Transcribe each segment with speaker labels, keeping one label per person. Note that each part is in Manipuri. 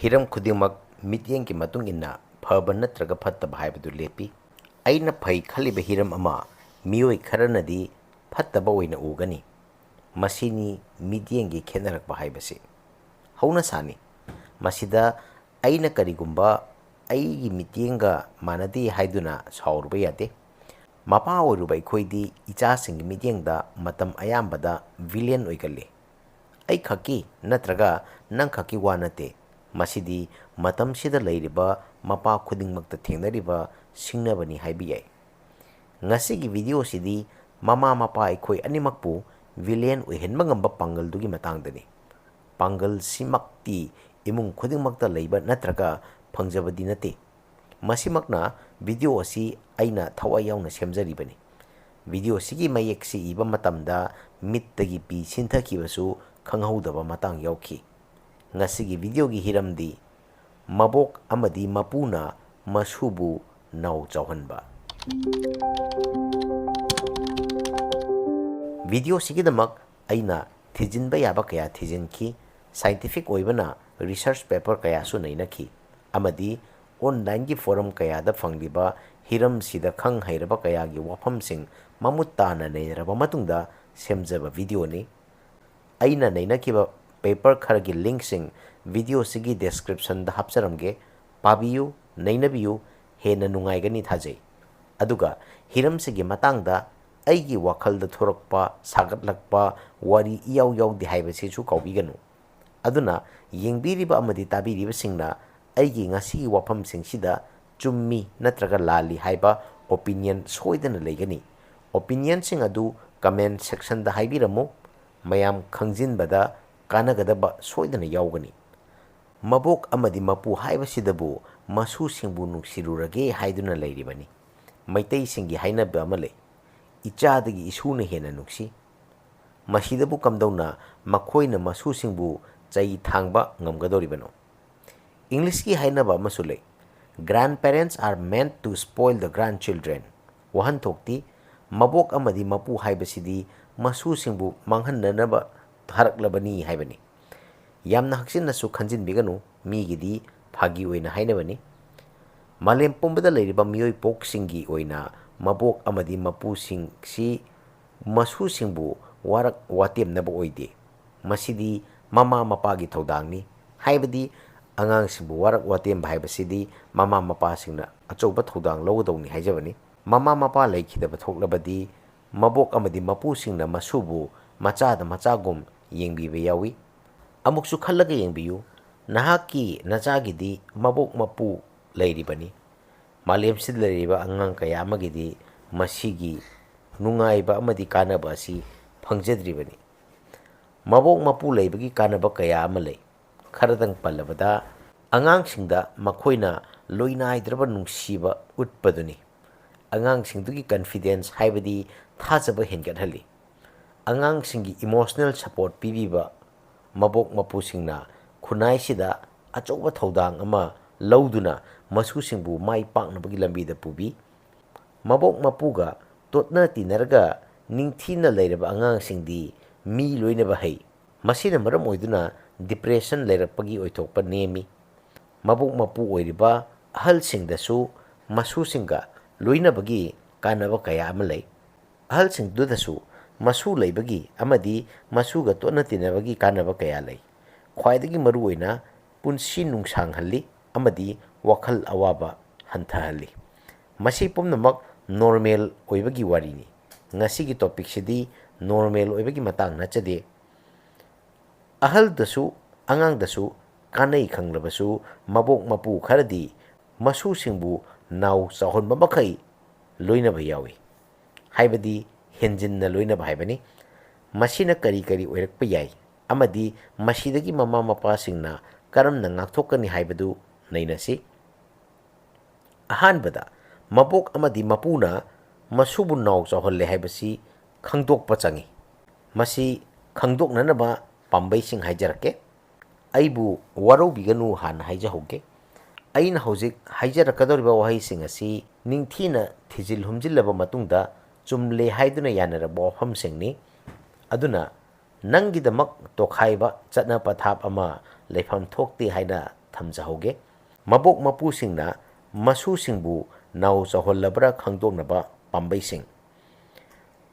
Speaker 1: हिरम खुदिमक मित्येंग की मतुंग इन्ना फब नत्रगा फत्तब हाइबदु लेपी अइना फै खलिबा हिरम अमा मियोय खरनदी फत्तबा ओइना उगनी मसिनी मित्येंग की खेनरकबा हाइबसे हौना सानी मसिदा अइना करिगुंबा अइगी मित्येंगा मानदी हाइदुना साउरबा यादे मपा ओइरुबा अखोइदी इचासिंग मित्येंगदा मतम अयाम्बदा विलेन ओइगल्ले अइ खकी नत्रगा नंग खकी वा नते मसिदी मतम सिदा लैरिबा मपा खुदिंगमक्ता थेंगनरिबा सिंगनबनी हाइबि याइ ngasiगी वीडियो सिदी ममा मपा अखोइ अनिमकपु विलेन ओइहेनबा ngamba पांगलदुगी मतंगदनी पांगल सिमक्ति इमुंग खुदिंगमक्ता लैबा नत्रगा फंगजबदी नते मसिमकना वीडियो असि अइना थवाइ याउना सेमजरिबनी वीडियो सिगी मयेक सि इबा मतमदा मित्तगी पि सिंथखिबसु खंगहौदबा मतंग याउखि ngasiगी वीडियो की हिरमदी मबोक अमदी मपुना मसुबु नाउ चावहनबा वीडियो सिगिदमक अइना थिजिनबा याबा कया थिजिनखि साइंटिफिक ओइबना रिसर्च पेपर कयासु नैनखि अमदी ऑनलाइन की फोरम कयादा फंगलिबा हिरम सिदा खंग हैरबा कयागी वाफमसिंग ममुत ताना नैरबा मतुंगदा सेमजबा वीडियो ने अइना नैनखिबा पेपर खर की लिंक सिंग वीडियो सिगी डिस्क्रिप्शन दा हपचरमगे पाबियु नैनबियु हेना नुंगाइगनी थाजै अदुगा हिरम सिगी मतंगदा अइगी वाखलदा थोरकपा सागतलकपा वारी इयाउ याउदि हाइबसिसु कौबिगनु अदुना येंगबिरिबा अमदि ताबिरिबा सिंगना अइगी ngasiगी वाफम सिंगसिदा चुम्मी नत्रगा लाली हाइबा ओपिनियन सोइदना लेगनी ओपिनियन सिंग अदु कमेंट सेक्शन दा हाइबिरमु मयाम खंगजिनबदा कानगदबा सोइदना याउगनी मबोक अमदि मपु हाइबसिदबु मसु सिंगबु नुक्सिरुरगे हाइदुना लैरिबनी मैतै सिंगी हाइनबा अमले इचादगी इसुना हेना नुक्सी मसिदबु कमदौना मखोइना मसु सिंगबु चै थांगबा ngमगदोरिबनो इंग्लिश की हाइनबा मसुले grandparents are meant to spoil the grandchildren वहनथोक्ति मबोक अमदि मपु हाइबसिदी मसु सिंगबु मांगहननबा थारकलबनी हाइबनी यामना हक्सिनसु खंजिनबिगनु मीगिदी फागी ओइना हाइनबनी मालेम पुंबदा लैरिबा मियोय पोकसिंगी ओइना मबोक अमदि मपुसिंगसी मसुसिंगबु वारक वातेमनबा ओइदे मसिदी ममा मपागी थौदांगनी हाइबदी अंगांगसिंगबु वारक वातेम हाइबसिदी ममा मपासिंगना अचौबा थौदांग लौगदौनी हाइजबनी ममा मपा लैखिदबा थोक्लबदी मबोक अमदि मपुसिंगना मसुबु मचादा मचागुम येंगबिबा यावी अमुकसु खल्लगा येंबियु नहाकी नचागिदी मबोक मपु लैरिबनी मालेमसिद लैरिबा अंगांग कया अमगिदी मसिगी नुंगाइबा अमदि कानबा असि फंगजद्रिबनी मबोक मपु लैबगी कानबा कया अमा लै खरदंग पल्लबदा अंगांगसिंगदा मखोइना लोइनाइद्रबा नुंगसिबा उट्पदुनी अंगांगसिंगदुगी कॉन्फिडेंस हाइबदी थाजबा हेनगटहली अंगांगसिंगी इमोशनल सपोर्ट पीबीबा मबोक मपुसिंगना खुनाइसिदा अचौबा थौदांग अमा लौदुना मसुसिंगबु माइ पाकनबगी लंबीदा पुबी मबोक मपुगा तोतना तिनरगा निंगथीना लैरबा अंगांगसिंगदी मी लोइनबा है मसिना मरम ओइदुना डिप्रेशन लैरपगी ओइथोकपा नेमी मबोक मपु ओइरिबा अहलसिंगदसु मसुसिंगा लोइनबगी कानबा कया अमा लै अहलसिंगदुदसु मसु लैबगी अमदी मसुगा तोना तिनबगी कानबा कया लै ख्वाइदगी मरु ओइना पुंसी नुंगसांगहल्ली अमदी वखल अवाबा हंथहल्ली मसी पुमनमक नॉर्मल ओइबगी वारीनी ngasiगी टॉपिक सिदी नॉर्मल ओइबगी मतंग नचदे अहलदसु अंगांगदसु कानै खंगलबसु मबोक मपु खरदी मसु सिंगबु नाउ चाहोनबा मखै लोइनबा यावी हाइबदी हेंजिनना लोइनबा हाइबनी मसिना करी करी ओइरकपा याई अमदी मसिदगी mama Mopa सिंगना करमना ngakthokani हाइबदु Nainsi अहानबदा मबोक अमदी मपुना मसुबु now चाहोल्ले हाइबसी खंगदोकपा चंगी मसी खंगदोकननबा पांबैसिंग हाइजरके अइबु वारौबिगनु हान हाइजहौगे अइना हौजिक हाइजरकदोरिबा वहाइसिंग असि निंगथीना थिजिल हुमजिल्लबा मतुंगदा चुमले हाइदुना यानरबा वफमसिंगनी अदुना नंगिदमक तोखाइबा चटना पथाप अमा लेफम थोक्ति हाइना ꯊꯝꯖꯍꯧꯒꯦ꯫ ꯃꯕꯣꯛ ꯃꯄꯨꯁꯤꯡꯅ ꯃꯁꯨꯁꯤꯡꯕꯨ ꯅꯥꯎ ꯆꯥꯎꯍꯜꯂꯕ꯭ꯔꯥ ꯈꯪꯗꯣꯛꯅꯕ ꯄꯥꯝꯕꯩꯁꯤꯡ: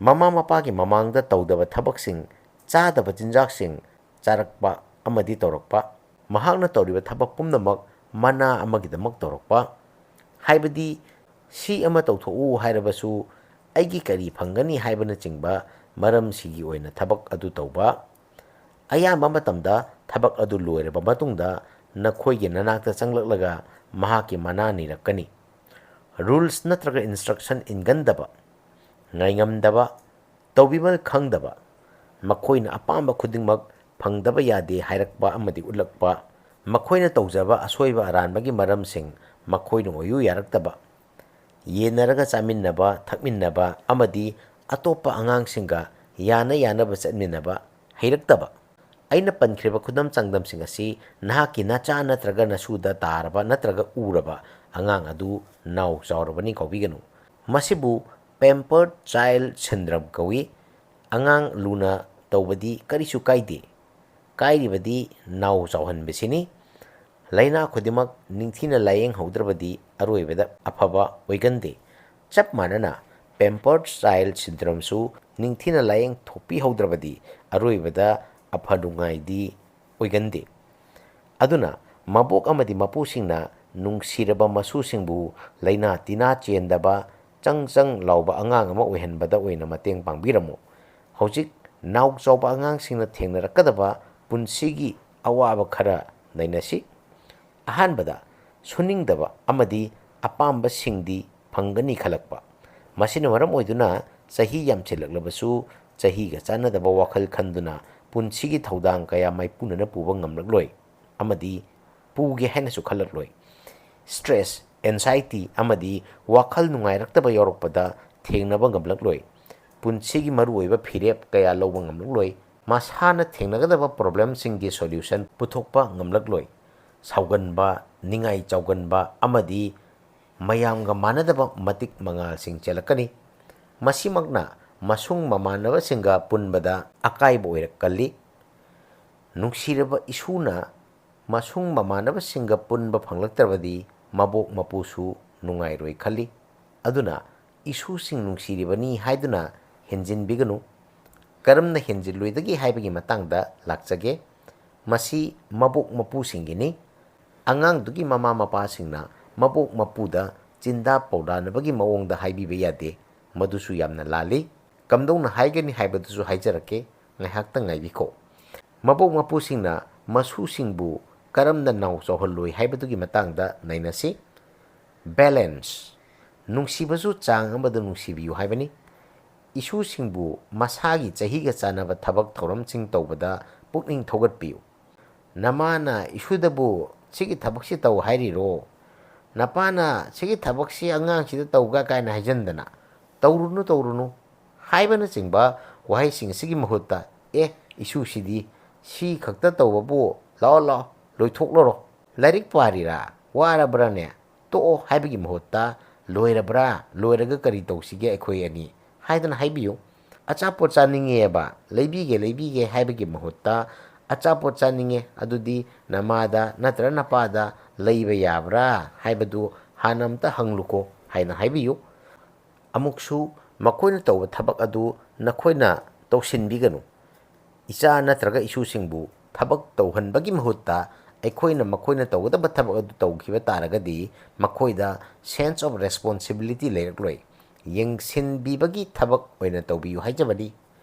Speaker 1: ꯃꯃꯥ ꯃꯄꯥꯒꯤ ꯃꯃꯥꯡꯗ ꯇꯧꯗꯕ ꯊꯕꯛꯁꯤꯡ, ꯆꯥꯗꯕ ꯆꯤꯟꯖꯥꯛꯁꯤꯡ ꯆꯥꯔꯛꯄ ꯑꯃꯗꯤ ꯇꯧꯔꯛꯄ, ꯃꯍꯥꯛꯅ ꯇꯧꯔꯤꯕ ꯊꯕꯛ ꯄꯨꯝꯅꯃꯛ ꯃꯅꯥ ꯑꯃꯒꯤꯗꯃꯛ ꯇꯧꯔꯛꯄ, ꯍꯥꯏꯕꯗꯤ ꯁꯤ ꯑꯃ ꯇꯧꯊꯣꯛꯎ ꯍꯥꯏꯔꯕꯁꯨ ꯑꯩꯒꯤ ꯀꯔꯤ ꯐꯪꯒꯅꯤ ꯍꯥꯏꯕꯅꯆꯤꯡꯕ ꯃꯔꯝꯁꯤꯒꯤ ꯑꯣꯏꯅ ꯊꯕꯛ ꯑꯗꯨ ꯇꯧꯕ, ꯑꯌꯥꯝꯕ ꯃꯇꯝꯗ ꯊꯕꯛ ꯑꯗꯨ ꯂꯣꯏꯔꯕ ꯃꯇꯨꯡꯗ ꯅꯈꯣꯏꯒꯤ ꯅꯅꯥꯛꯇ ꯆꯪꯂꯛꯂꯒ ꯃꯍꯥꯛꯀꯤ ꯃꯅꯥ ꯅꯤꯔꯛꯀꯅꯤ꯫ ꯔꯨꯜꯁ ꯅꯠꯇ꯭ꯔꯒ ꯏꯟꯁꯇ꯭ꯔꯛꯁꯟ ꯏꯟꯒꯟꯗꯕ, ꯉꯥꯏꯉꯝꯗꯕ, ꯇꯧꯕꯤꯃꯜ ꯈꯪꯗꯕ, ꯃꯈꯣꯏꯅ ꯑꯄꯥꯝꯕ ꯈꯨꯗꯤꯡꯃꯛ ꯐꯪꯗꯕ ꯌꯥꯗꯦ ꯍꯥꯏꯔꯛꯄ ꯑꯃꯗꯤ ꯎꯠꯂꯛꯄ, ꯃꯈꯣꯏꯅ ꯇꯧꯖꯕ ꯑꯁꯣꯏꯕ ꯑꯔꯥꯟꯕꯒꯤ ꯃꯔꯝꯁꯤꯡ ꯃꯈꯣꯏꯅ ꯑꯣꯏꯌꯨ ꯌꯥꯔꯛꯇꯕ, ꯌꯦꯟꯅꯔꯒ ꯆꯥꯃꯤꯟꯅꯕ ꯊꯛꯃꯤꯟꯅꯕ ꯑꯃꯗꯤ ꯑꯇꯣꯞꯄ ꯑꯉꯥꯡꯁꯤꯡꯒ ꯌꯥꯅ ꯌꯥꯅꯕ ꯆꯠꯃꯤꯟꯅꯕ ꯍꯩꯔꯛꯇꯕ꯫ ꯑꯩꯅ ꯄꯟꯈ꯭ꯔꯤꯕ ꯈꯨꯗꯝ ꯆꯥꯡꯗꯝꯁꯤꯡ ꯑꯁꯤ ꯅꯍꯥꯛꯀꯤ ꯅꯆꯥ ꯅꯠꯇ꯭ꯔꯒ ꯅꯁꯨꯗ ꯇꯥꯔꯕ ꯅꯠꯇ꯭ꯔꯒ ꯎꯔꯕ ꯑꯉꯥꯡ ꯑꯗꯨ ꯅꯥꯎ ꯆꯥꯎꯔꯕꯅꯤ ꯀꯥꯎꯕꯤꯒꯅꯨ꯫ ꯃꯁꯤꯕꯨ ꯄꯦꯝꯄꯔꯗ ꯆꯥꯏꯜꯗ ꯁꯤꯟꯗ꯭ꯔꯣꯝ ꯀꯧꯏ꯫ ꯑꯉꯥꯡ ꯂꯨꯅ ꯇꯧꯕꯗꯤ ꯀꯔꯤꯁꯨ ꯀꯥꯏꯗꯦ, ꯀꯥꯏꯔꯤꯕꯗꯤ ꯅꯥꯎ ꯆꯥꯎꯍꯟꯕꯁꯤꯅꯤ꯫ ꯂꯥꯏꯅꯥ ꯈꯨꯗꯤꯡꯃꯛ ꯅꯤꯡꯊꯤꯅ ꯂꯥꯌꯦꯡꯍꯧꯗ꯭ꯔꯕꯗꯤ ꯑꯔꯣꯏꯕꯗ ꯑꯐꯕ ꯑꯣꯏꯒꯟꯗꯦ꯫ ꯆꯞ ꯃꯥꯟꯅꯅ ꯄꯦꯝꯄꯔꯗ ꯆꯥꯏꯜꯗ ꯁꯤꯟꯗ꯭ꯔꯣꯝꯁꯨ ꯅꯤꯡꯊꯤꯅ ꯂꯥꯌꯦꯡꯊꯣꯛꯄꯤꯍꯧꯗ꯭ꯔꯕꯗꯤ ꯑꯔꯣꯏꯕꯗ ꯑꯐ ꯅꯨꯡꯉꯥꯏꯗꯤ ꯑꯣꯏꯒꯟꯗꯦ꯫ ꯑꯗꯨꯅ ꯃꯕꯣꯛ ꯑꯃꯗꯤ ꯃꯄꯨꯁꯤꯡꯅ ꯅꯨꯡꯁꯤꯔꯕ ꯃꯁꯨꯁꯤꯡꯕꯨ ꯂꯥꯏꯅꯥ ꯇꯤꯟꯅꯥ ꯆꯦꯟꯗꯕ ꯆꯪ ꯆꯪ ꯂꯥꯎꯕ ꯑꯉꯥꯡ ꯑꯃ ꯑꯣꯏꯍꯟꯕꯗ ꯑꯣꯏꯅ ꯃꯇꯦꯡ ꯄꯥꯡꯕꯤꯔꯝꯃꯨ꯫ ꯍꯧꯖꯤꯛ ꯅꯥꯎ ꯆꯥꯎꯕ ꯑꯉꯥꯡꯁꯤꯡꯅ ꯊꯦꯡꯅꯔꯛꯀꯗꯕ ꯄꯨꯟꯁꯤꯒꯤ ꯑꯋꯥꯕ ꯈꯔ ꯅꯩꯅꯁꯤ꯫ ꯑꯍꯥꯟꯕꯗ, ꯁꯨꯅꯤꯡꯗꯕ ꯑꯃꯗꯤ ꯑꯄꯥꯝꯕꯁꯤꯡꯗꯤ ꯐꯪꯒꯅꯤ ꯈꯜꯂꯛꯄ꯫ ꯃꯁꯤꯅ ꯃꯔꯝ ꯑꯣꯏꯗꯨꯅ ꯆꯍꯤ ꯌꯥꯝꯁꯤꯜꯂꯛꯂꯕꯁꯨ ꯆꯍꯤꯒ ꯆꯥꯟꯅꯗꯕ ꯋꯥꯈꯜ ꯈꯟꯗꯨꯅ ꯄꯨꯟꯁꯤꯒꯤ ꯊꯧꯗꯥꯡ ꯀꯌꯥ ꯃꯥꯏꯄꯨꯅꯅ ꯄꯨꯕ ꯉꯝꯂꯛꯂꯣꯏ ꯑꯃꯗꯤ ꯄꯨꯒꯦ ꯍꯥꯏꯅꯁꯨ ꯈꯜꯂꯛꯂꯣꯏ꯫ ꯁ꯭ꯇ꯭ꯔꯦꯁ, ꯑꯦꯟꯖꯥꯏꯇꯤ ꯑꯃꯗꯤ ꯋꯥꯈꯜ ꯅꯨꯡꯉꯥꯏꯔꯛꯇꯕ ꯌꯥꯎꯔꯛꯄꯗ ꯊꯦꯡꯅꯕ ꯉꯝꯂꯛꯂꯣꯏ꯫ ꯄꯨꯟꯁꯤꯒꯤ ꯃꯔꯨꯑꯣꯏꯕ ꯐꯤꯔꯦꯞ ꯀꯌꯥ ꯂꯧꯕ ꯉꯝꯂꯛꯂꯣꯏ꯫ ꯃꯁꯥꯅ ꯊꯦꯡꯅꯒꯗꯕ ꯄ꯭ꯔꯣꯕ꯭ꯂꯦꯝꯁꯤꯡꯒꯤ ꯁꯣꯂ꯭ꯌꯨꯁꯟ ꯄꯨꯊꯣꯛꯄ ꯉꯝꯂꯛꯂꯣꯏ꯫ ꯁꯥꯎꯒꯟꯕ, ꯅꯤꯡꯉꯥꯏ ꯆꯥꯎꯒꯟꯕ ꯑꯃꯗꯤ ꯃꯌꯥꯝꯒ ꯃꯥꯟꯅꯗꯕ ꯃꯇꯤꯛ ꯃꯉꯥꯜꯁꯤꯡ ꯆꯦꯜꯂꯛꯀꯅꯤ꯫ ꯃꯁꯤꯃꯛꯅ ꯃꯁꯨꯡ ꯃꯃꯥꯟꯅꯕꯁꯤꯡꯒ ꯄꯨꯟꯕꯗ ꯑꯀꯥꯏꯕ ꯑꯣꯏꯔꯛꯀꯜꯂꯤ꯫ ꯅꯨꯡꯁꯤꯔꯕ ꯏꯁꯨꯅ ꯃꯁꯨꯡ ꯃꯃꯥꯟꯅꯕꯁꯤꯡꯒ ꯄꯨꯟꯕ ꯐꯪꯂꯛꯇ꯭ꯔꯕꯗꯤ ꯃꯕꯣꯛ ꯃꯄꯨꯁꯨ ꯅꯨꯡꯉꯥꯏꯔꯣꯏ ꯈꯜꯂꯤ꯫ ꯑꯗꯨꯅ ꯏꯁꯨꯁꯤꯡ ꯅꯨꯡꯁꯤꯔꯤꯕꯅꯤ ꯍꯥꯏꯗꯨꯅ ꯍꯦꯟꯖꯤꯟꯕꯤꯒꯅꯨ꯫ ꯀꯔꯝꯅ ꯍꯦꯟꯖꯤꯜꯂꯣꯏꯗꯒꯦ ꯍꯥꯏꯕꯒꯤ ꯃꯇꯥꯡꯗ ꯂꯥꯛꯆꯒꯦ꯫ ꯃꯁꯤ ꯃꯕꯣꯛ ꯃꯄꯨꯁꯤꯡꯒꯤꯅꯤ꯫ ꯑꯉꯥꯡꯗꯨꯒꯤ ꯃꯃꯥ ꯃꯄꯥꯁꯤꯡꯅ ꯃꯕꯣꯛ ꯃꯄꯨꯗ ꯆꯤꯟꯗꯥ ꯄꯥꯎꯗꯥꯅꯕꯒꯤ ꯃꯑꯣꯡꯗ ꯍꯥꯏꯕꯤꯕ ꯌꯥꯗꯦ, ꯃꯗꯨꯁꯨ ꯌꯥꯝꯅ ꯂꯥꯜꯂꯤ꯫ ꯀꯝꯗꯧꯅ ꯍꯥꯏꯒꯅꯤ ꯍꯥꯏꯕꯗꯨꯁꯨ ꯍꯥꯏꯖꯔꯛꯀꯦ, ꯉꯥꯏꯍꯥꯛꯇꯪ ꯉꯥꯏꯕꯤꯈꯣ꯫ ꯃꯕꯣꯛ ꯃꯄꯨꯁꯤꯡꯅ ꯃꯁꯨꯁꯤꯡꯕꯨ ꯀꯔꯝꯅ ꯅꯥꯎ ꯆꯥꯎꯍꯜꯂꯣꯏ ꯍꯥꯏꯕꯗꯨꯒꯤ ꯃꯇꯥꯡꯗ ꯅꯩꯅꯁꯤ꯫ ꯕꯦꯂꯦꯟꯁ: ꯅꯨꯡꯁꯤꯕꯁꯨ ꯆꯥꯡ ꯑꯃꯗ ꯅꯨꯡꯁꯤꯕꯤꯌꯨ ꯍꯥꯏꯕꯅꯤ꯫ ꯏꯁꯨꯁꯤꯡꯕꯨ ꯃꯁꯥꯒꯤ ꯆꯍꯤꯒ ꯆꯥꯟꯅꯕ ꯊꯕꯛ ꯊꯧꯔꯝꯁꯤꯡ ꯇꯧꯕꯗ ꯄꯨꯛꯅꯤꯡ ꯊꯧꯒꯠꯄꯤꯌꯨ꯫ ꯅꯃꯥꯅ ꯏꯁꯨꯗꯕꯨ ꯁꯤꯒꯤ ꯊꯕꯛꯁꯤ ꯇꯧ ꯍꯥꯏꯔꯤꯔꯣ? ꯅꯄꯥꯅ ꯁꯤꯒꯤ ꯊꯕꯛꯁꯤ ꯑꯉꯥꯡꯁꯤꯗ ꯇꯧꯒ ꯀꯥꯏꯅ ꯍꯥꯏꯖꯟꯗꯅ ꯇꯧꯔꯨꯅꯨ ꯇꯧꯔꯨꯅꯨ ꯍꯥꯏꯕꯅꯆꯤꯡꯕ ꯋꯥꯍꯩꯁꯤꯡ ꯑꯁꯤꯒꯤ ꯃꯍꯨꯠꯇ ꯏꯁꯨꯁꯤꯗꯤ ꯁꯤ ꯈꯛꯇ ꯇꯧꯕꯕꯨ ꯂꯥꯛꯑꯣ ꯂꯥꯛꯑꯣ ꯂꯣꯏꯊꯣꯛꯂꯔꯣ, ꯂꯥꯏꯔꯤꯛ ꯄꯥꯔꯤꯔꯥ, ꯋꯥꯔꯕ꯭ꯔꯥꯅꯦ, ꯇꯣꯛꯑꯣ ꯍꯥꯏꯕꯒꯤ ꯃꯍꯨꯠꯇ ꯂꯣꯏꯔꯕ꯭ꯔꯥ, ꯂꯣꯏꯔꯒ ꯀꯔꯤ ꯇꯧꯁꯤꯒꯦ ꯑꯩꯈꯣꯏ ꯑꯅꯤ ꯍꯥꯏꯗꯅ ꯍꯥꯏꯕꯤꯌꯨ꯫ ꯑꯆꯥꯄꯣꯠ ꯆꯥꯅꯤꯡꯉꯦꯕ, ꯂꯩꯕꯤꯒꯦ ꯂꯩꯕꯤꯒꯦ ꯍꯥꯏꯕꯒꯤ ꯃꯍꯨꯠꯇ ꯑꯆꯥꯄꯣꯠ ꯆꯥꯅꯤꯡꯉꯦ, ꯑꯗꯨꯗꯤ ꯅꯃꯥꯗ ꯅꯠꯇ꯭ꯔ ꯅꯄꯥꯗ ꯂꯩꯕ ꯌꯥꯕ꯭ꯔꯥ ꯍꯥꯏꯕꯗꯨ ꯍꯥꯟꯅ ꯑꯝꯇ ꯍꯪꯂꯨꯀꯣ ꯍꯥꯏꯅ ꯍꯥꯏꯕꯤꯌꯨ꯫ ꯑꯃꯨꯛꯁꯨ ꯃꯈꯣꯏꯅ ꯇꯧꯕ ꯊꯕꯛ ꯑꯗꯨ ꯅꯈꯣꯏꯅ ꯇꯧꯁꯤꯟꯕꯤꯒꯅꯨ꯫ ꯏꯆꯥ ꯅꯠꯇ꯭ꯔꯒ ꯏꯁꯨꯁꯤꯡꯕꯨ ꯊꯕꯛ ꯇꯧꯍꯟꯕꯒꯤ ꯃꯍꯨꯠꯇ ꯑꯩꯈꯣꯏꯅ ꯃꯈꯣꯏꯅ ꯇꯧꯒꯗꯕ ꯊꯕꯛ ꯑꯗꯨ ꯇꯧꯈꯤꯕ ꯇꯥꯔꯒꯗꯤ ꯃꯈꯣꯏꯗ ꯁꯦꯟꯁ ꯑꯣꯐ ꯔꯦꯁꯄꯣꯟꯁꯤꯕꯤꯂꯤꯇꯤ ꯂꯩꯔꯛꯂꯣꯏ꯫ ꯌꯦꯡꯁꯤꯟꯕꯤꯕꯒꯤ ꯊꯕꯛ ꯑꯣꯏꯅ ꯇꯧꯕꯤꯌꯨ ꯍꯥꯏꯖꯕꯅꯤ꯫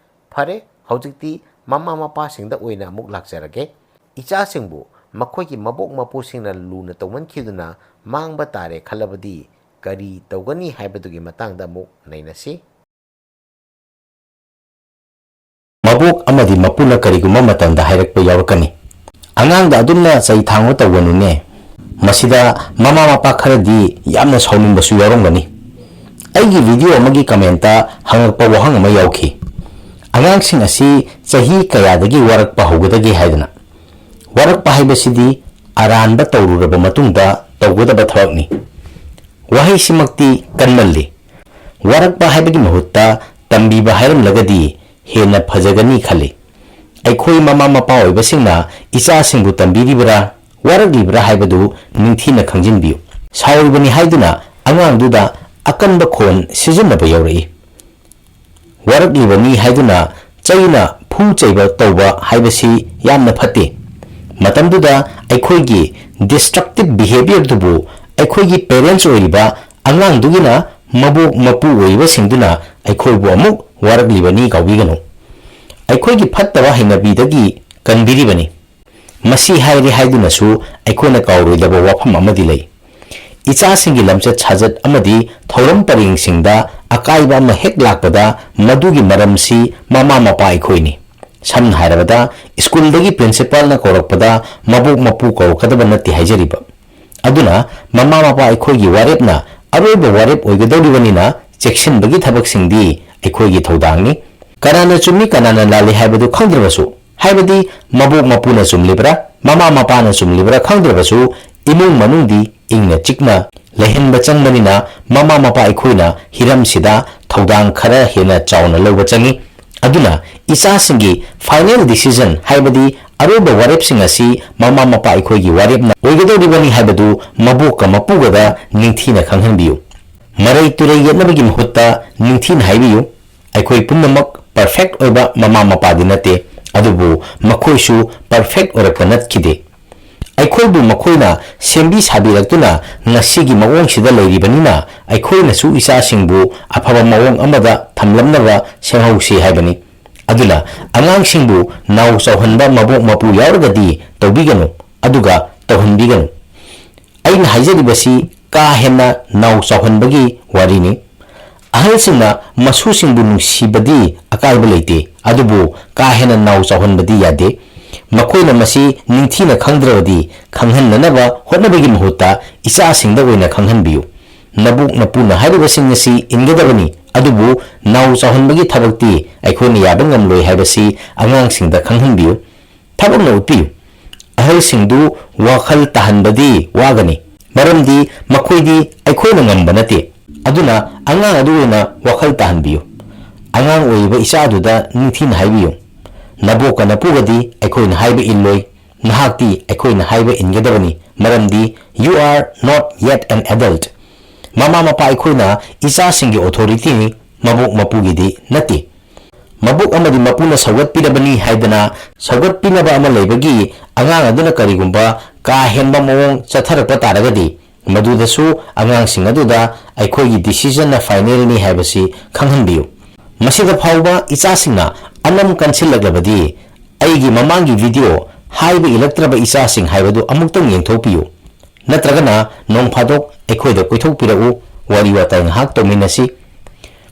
Speaker 1: ꯐꯔꯦ, ꯍꯧꯖꯤꯛꯇꯤ ꯃꯃꯥ ꯃꯄꯥꯁꯤꯡꯗ ꯑꯣꯏꯅ ꯑꯃꯨꯛ ꯂꯥꯛꯆꯔꯒꯦ꯫ ꯏꯆꯥꯁꯤꯡꯕꯨ ꯃꯈꯣꯏꯒꯤ ꯃꯕꯣꯛ ꯃꯄꯨꯁꯤꯡꯅ ꯂꯨꯅ ꯇꯧꯃꯟꯈꯤꯗꯨꯅ ꯃꯥꯡꯕ ꯇꯥꯔꯦ ꯈꯜꯂꯕꯗꯤ ꯀꯔꯤ ꯇꯧꯒꯅꯤ ꯍꯥꯏꯕꯗꯨꯒꯤ ꯃꯇꯥꯡꯗ ꯑꯃꯨꯛ ꯅꯩꯅꯁꯤ꯫
Speaker 2: ꯃꯕꯣꯛ ꯑꯃꯗꯤ ꯃꯄꯨꯅ ꯀꯔꯤꯒꯨꯝꯕ ꯃꯇꯝꯗ ꯍꯥꯏꯔꯛꯄ ꯌꯥꯎꯔꯛꯀꯅꯤ, "ꯑꯉꯥꯡꯗ ꯑꯗꯨꯝꯅ ꯆꯩ ꯊꯥꯡꯕ ꯇꯧꯒꯅꯨꯅꯦ"꯫ ꯃꯁꯤꯗ ꯃꯃꯥ ꯃꯄꯥ ꯈꯔꯗꯤ ꯌꯥꯝꯅ ꯁꯥꯎꯅꯤꯡꯕꯁꯨ ꯌꯥꯎꯔꯝꯒꯅꯤ꯫ ꯑꯩꯒꯤ ꯚꯤꯗꯤꯑꯣ ꯑꯃꯒꯤ ꯀꯃꯦꯟꯇ ꯍꯪꯂꯛꯄ ꯋꯥꯍꯪ ꯑꯃ ꯌꯥꯎꯈꯤ, "ꯑꯉꯥꯡꯁꯤꯡ ꯑꯁꯤ ꯆꯍꯤ ꯀꯌꯥꯗꯒꯤ ꯋꯥꯔꯛꯄ ꯍꯧꯒꯗꯒꯦ" ꯍꯥꯏꯗꯅ꯫ ꯋꯥꯔꯛꯄ ꯍꯥꯏꯕꯁꯤꯗꯤ ꯑꯔꯥꯟꯕ ꯇꯧꯔꯨꯔꯕ ꯃꯇꯨꯡꯗ ꯇꯧꯒꯗꯕ ꯊꯕꯛꯅꯤ꯫ ꯋꯥꯍꯩꯁꯤꯃꯛꯇꯤ ꯀꯟꯃꯜꯂꯤ꯫ ꯋꯥꯔꯛꯄ ꯍꯥꯏꯕꯒꯤ ꯃꯍꯨꯠꯇ ꯇꯝꯕꯤꯕ ꯍꯥꯏꯔꯝꯂꯒꯗꯤ ꯍꯦꯟꯅ ꯐꯖꯒꯅꯤ ꯈꯜꯂꯤ꯫ ꯑꯩꯈꯣꯏ ꯃꯃꯥ ꯃꯄꯥ ꯑꯣꯏꯕꯁꯤꯡꯅ ꯏꯆꯥꯁꯤꯡꯕꯨ ꯇꯝꯕꯤꯔꯤꯕ꯭ꯔꯥ? waragibra haibadu ningthina khangjinbiyu sauribani haiduna angangduda akanba khon sijinaba yauri waraglibani haiduna chaina phu chaiba tawba haibasi yamna phate matamduda aikhoigi destructive behavior dubu aikhoigi parents oiriba angangdugina mabu mapu oiba singduna aikhoibu amuk waraglibani kawbiganu aikhoigi phattaba hainabidagi kanbiribani masi hairi haidunasu aikhoina kawroidaba wafam amadi lei icha singi lamchat chajat amadi thoram paring singda akaiba ma hek lakpada madugi maramsi mama mapa aikhoini sam hairabada school dagi principal na korakpada mabuk mapu korokadaba nati haijariba aduna mama mapa aikhoigi warepna aroiba warep oigadoribanina section bagi thabak singdi aikhoigi thodangni kanana chummi kanana lali haibadu khangdrabasu haibadi mabuk mapuna chumlibra mama mapa na chumlibra khangdrabasu imung manungdi ingna chikna lehenba changbanina mama mapa aikhoina hiram sida thodang khara hena chauna lawba changi aduna isa singi final decision haibadi aroba warep sing asi mama mapa aikhoigi warepna oigadoribani haibadu mabuka mapugada ningthina khanghanbiyu marai turai yetnabagi mahutta ningthina haibiyu aikhoi punnamak perfect oiba mama mapa dinate adubu makhoisu perfect orakpa natkide aikhoibu makhoina sembi sabilaktuna ngasigi mawong sida leiribanina aikhoina su isa singbu afaba mawong amada thamlamnaba senghausi haibani aduna angang singbu naw chauhanba mabok mapu yauragadi tawbiganu aduga tawhanbiganu aina haijadibasi ka hena naw chauhanbagi warini ahal singna masu singbu nungsibadi akaiba leite adubu ka hena naw chauhanbadi yade makoina masi ningthina khangdrabadi khanghannanaba hotnabagi mahutta isa singda oina khanghanbiyu nabuk napuna haiba singasi ingadabani adubu naw chauhanbagi thabakti aikhoina yaba ngamloi haibasi angang singda khanghanbiyu thabakna utpiyu ahal singdu wakhal tahanbadi wagani maramdi makoidi aikhoina ngamba nate aduna angang adu oina wakhal tahanbiyu angang oiba isa aduda ningthina haibiyu naboka napugadi aikhoina haiba illoi nahakti aikhoina haiba ingadabani maramdi you are not yet an adult mama mapa aikhoina isa singi authority ni mabuk mapugidi nati mabuk amadi mapuna sagat pirabani haidana sagat pinaba ama leibagi angang aduna karigumba ka henba mawong chatharapa taragadi madudasu angang sing aduda aikhoigi decision na final ni haibasi khanghanbiyu masida phawba isa singna anam kansillaglabadi aigi mamangi video haiba ilaktraba isa sing haibadu amuktang yengthopiyu natragana nong phadok aikhoida koithok pirau wari watai ngahak tominasi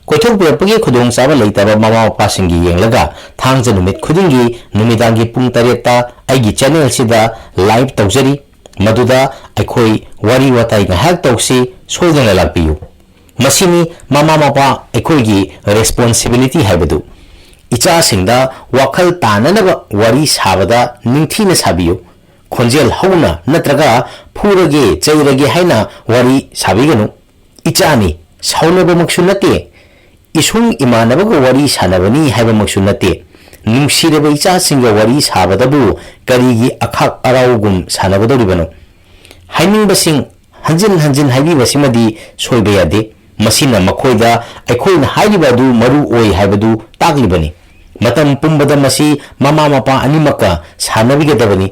Speaker 2: koithok pirapagi khudong saba leitaba mama mapa singi yenglaga thangja numit khudingi numidangi pung 8 ta aigi channel sida live tawjari maduda aikhoi wari watai ngahak tawsi soidana lakpiyu masini mama mapa aikhoigi responsibility haibadu icha singda wakhal tananaba wari sabada ningthina sabiyu khonjel hauna natraga phurage chairage haina wari sabiganu ichani saunaba maksunate isung imanabaga wari sanabani haiba maksunate nungsiraba icha singa wari sabadabu karigi akhak araugum sanabadoribanu hainingba hanjin hanjin haibiba simadi soiba yade masina makhoida aikhoina haiba du maru oi haibadu taglibani matam pumbada masi mama mapa animaka sanabigadabani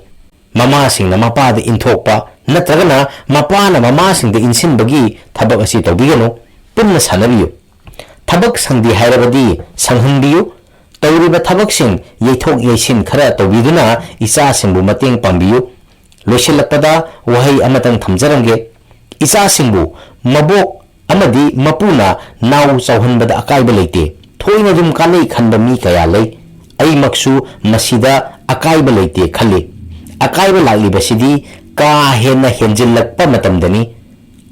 Speaker 2: mama singna mapa da inthokpa natragana mapa na mama singda insinbagi thabak asi tawbiganu punna sanabiyu thabak sangdi hairabadi sanghanbiyu tawriba thabak sing yeithok yeisin khara tawbiduna isa singbu mateng pambiyu loisilakpada wahai amatang thamjarange isa singbu mabok amadi mapuna naw chauhanbada akaiba leite thoina dum kalai khanba mi kaya lei ai maksu masida akaiba leite khali akaiba lagli basidi ka hena henjillakpa matamdani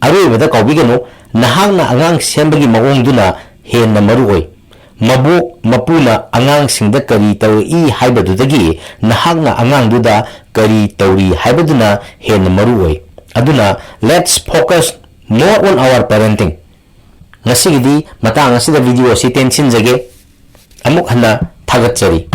Speaker 2: aroibada kawbiganu nahangna angang sembagi mawongduna henna maruoi mabu mapuna angang singda kari tawi haibadudagi nahangna angang duda kari tauri haibaduna henna maruoi aduna let's focus more on our parenting ngasigidi matang asida video si tensin jage amuk hana thagatchari